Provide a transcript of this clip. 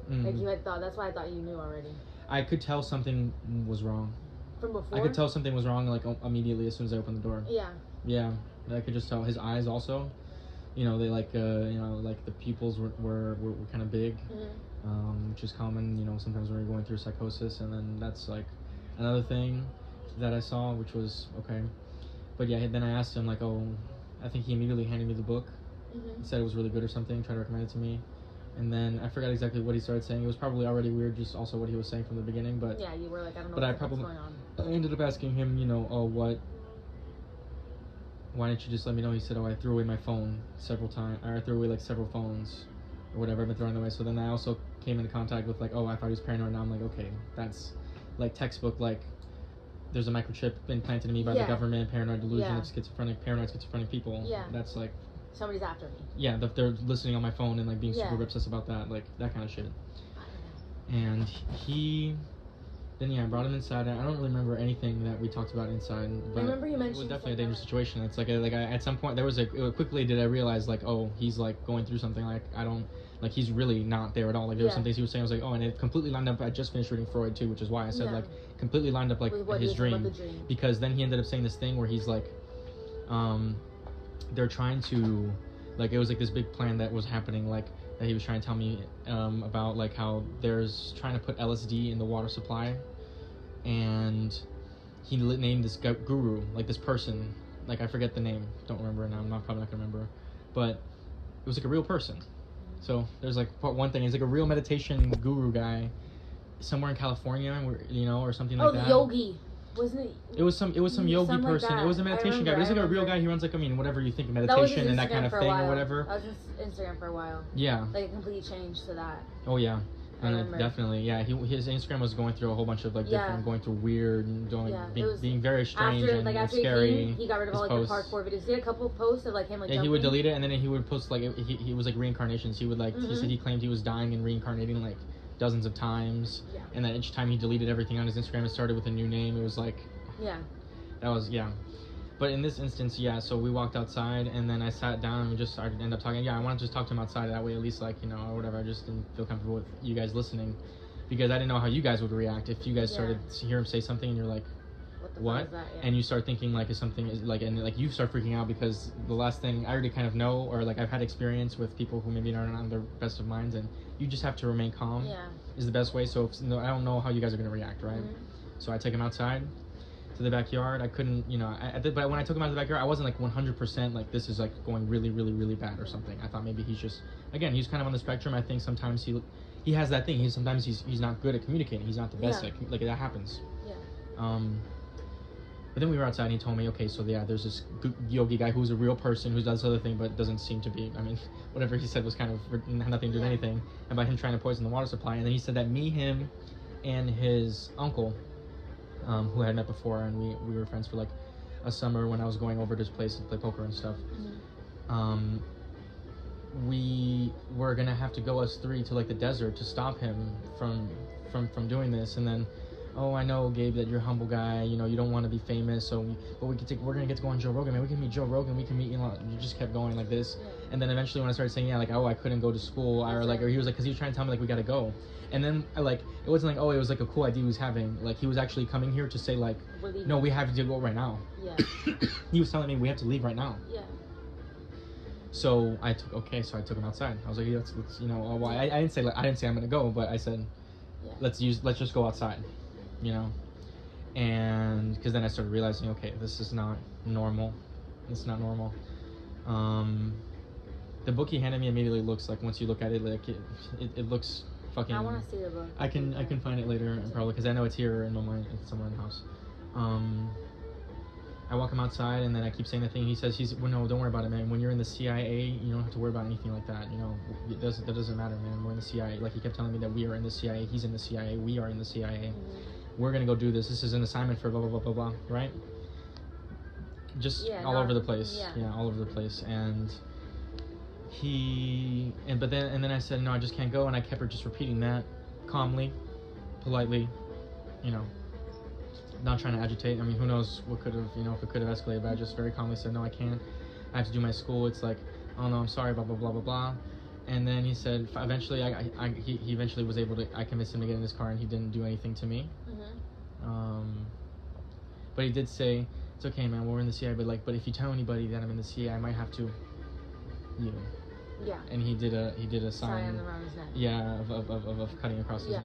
Like you had thought. That's why I thought you knew already. I could tell something was wrong. From before? I could tell something was wrong like immediately as soon as I opened the door. Yeah. Yeah, I could just tell. His eyes also, you know, they like like the pupils were kind of big, which is common, you know, sometimes when you're going through psychosis. And then that's like another thing that I saw, which was okay. But yeah, then I asked him like, oh, I think he immediately handed me the book. He said it was really good or something, tried to recommend it to me. And then I forgot exactly what he started saying. It was probably already weird, just also what he was saying from the beginning. But yeah, you were like, I don't know what's going on. I ended up asking him, you know, oh, why didn't you just let me know? He said, oh, I threw away my phone several times, or I threw away like several phones or whatever. I've been throwing away. So then I also came into contact with like, oh, I thought he was paranoid. Now I'm like, okay, that's like textbook, like there's a microchip implanted in me by the government, paranoid delusion of paranoid schizophrenic people. Yeah. That's like, somebody's after me. Yeah, they're listening on my phone and like being super obsessed about that, like that kind of shit. And I brought him inside. I don't really remember anything that we talked about inside, but I remember you mentioned it was definitely a dangerous situation. It's like at some point quickly did I realize like, oh, he's like going through something, like I don't, like he's really not there at all. Like there were some things he was saying, I was like, oh, and it completely lined up. I just finished reading Freud too, which is why I said like completely lined up like his dream, because then he ended up saying this thing where he's like, they're trying to, like, it was like this big plan that was happening, like that he was trying to tell me about, like how there's trying to put LSD in the water supply, and he named this guru, like this person, like I forget the name, don't remember it now, I'm probably not gonna remember, but it was like a real person. So there's like one thing, he's like a real meditation guru guy somewhere in California, you know, or something like that. Oh, the yogi. Wasn't it? It was some yogi person. Like it was a meditation guy. But he's like a real guy. He runs like, I mean, whatever you think of meditation and that kind of thing or whatever. That was his Instagram for a while. Yeah. Like a complete change to that. Oh yeah. Definitely, yeah. His Instagram was going through a whole bunch of like different, going through weird and being very strange and scary. He got rid of all like the parkour videos. He had a couple of posts of like him like. Yeah, he would delete it and then he would post like he was like reincarnations. He would like he said he claimed he was dying and reincarnating like dozens of times. Yeah. And then each time he deleted everything on his Instagram and started with a new name. It was like. Yeah. That was, But in this instance, so we walked outside and then I sat down and we just started end up talking. Yeah, I wanted to just talk to him outside. That way, at least, like, you know, or whatever. I just didn't feel comfortable with you guys listening because I didn't know how you guys would react if you guys started to hear him say something and you're like, what? That? Yeah. And you start thinking like is something like, and like you start freaking out because the last thing I already kind of know, or like I've had experience with people who maybe aren't on their best of minds, and you just have to remain calm. Yeah. Is the best way. So I don't know how you guys are gonna react, right? So I take him outside to the backyard. I couldn't, you know, but when I took him out of the backyard, I wasn't like 100% like this is like going really, really, really bad or something. I thought maybe he's just, again, he's kind of on the spectrum. I think sometimes he has that thing. Sometimes he's not good at communicating. He's not the best at like that happens. Yeah. But then we were outside and he told me, okay, so there's this yogi guy who's a real person who does this other thing, but doesn't seem to be. I mean, whatever he said was kind of had nothing to do with anything. And by him trying to poison the water supply, and then he said that him, and his uncle. Who I had met before, and we were friends for like a summer when I was going over to his place to play poker and stuff. We were gonna have to go us three to like the desert to stop him from doing this, and then, oh, I know, Gabe, that you're a humble guy, you know, you don't want to be famous, so we're gonna get to go on Joe Rogan, man. We can meet Joe Rogan, we can meet, you know, you just kept going like this, and then eventually when I started saying, like, oh, I couldn't go to school, or he was like, because he was trying to tell me like we gotta go. And then, like, it wasn't like, oh, it was like a cool idea he was having. Like, he was actually coming here to say, like, no, we have to go right now. Yeah. He was telling me we have to leave right now. Yeah. So I took him outside. I was like, let's you know, well, I didn't say I'm gonna go, but I said, let's just go outside, you know, and because then I started realizing, okay, this is not normal. It's not normal. The book he handed me immediately looks like, once you look at it, like it looks. Fucking, I want to see the book. I can find it later probably because I know it's here in it's somewhere in the house. I walk him outside and then I keep saying the thing. He says well, no, don't worry about it, man. When you're in the CIA, you don't have to worry about anything like that. You know, that doesn't matter, man. We're in the CIA. Like he kept telling me that we are in the CIA. He's in the CIA. We are in the CIA. We're gonna go do this. This is an assignment for blah blah blah blah blah. Right? Just all over the place. Yeah, all over the place. And but then I said, no, I just can't go, and I kept her just repeating that calmly, politely, you know, not trying to agitate. I mean, who knows what could have, you know, if it could have escalated, but I just very calmly said, no, I can't. I have to do my school. It's like, oh no, I'm sorry, blah blah blah blah blah. And then he said, eventually, he eventually was able to. I convinced him to get in his car, and he didn't do anything to me. But he did say, "It's okay, man. We're in the CIA, but if you tell anybody that I'm in the CIA, I might have to, you know." Yeah. And he did a sign. Sign around his neck. Yeah, of cutting across his neck.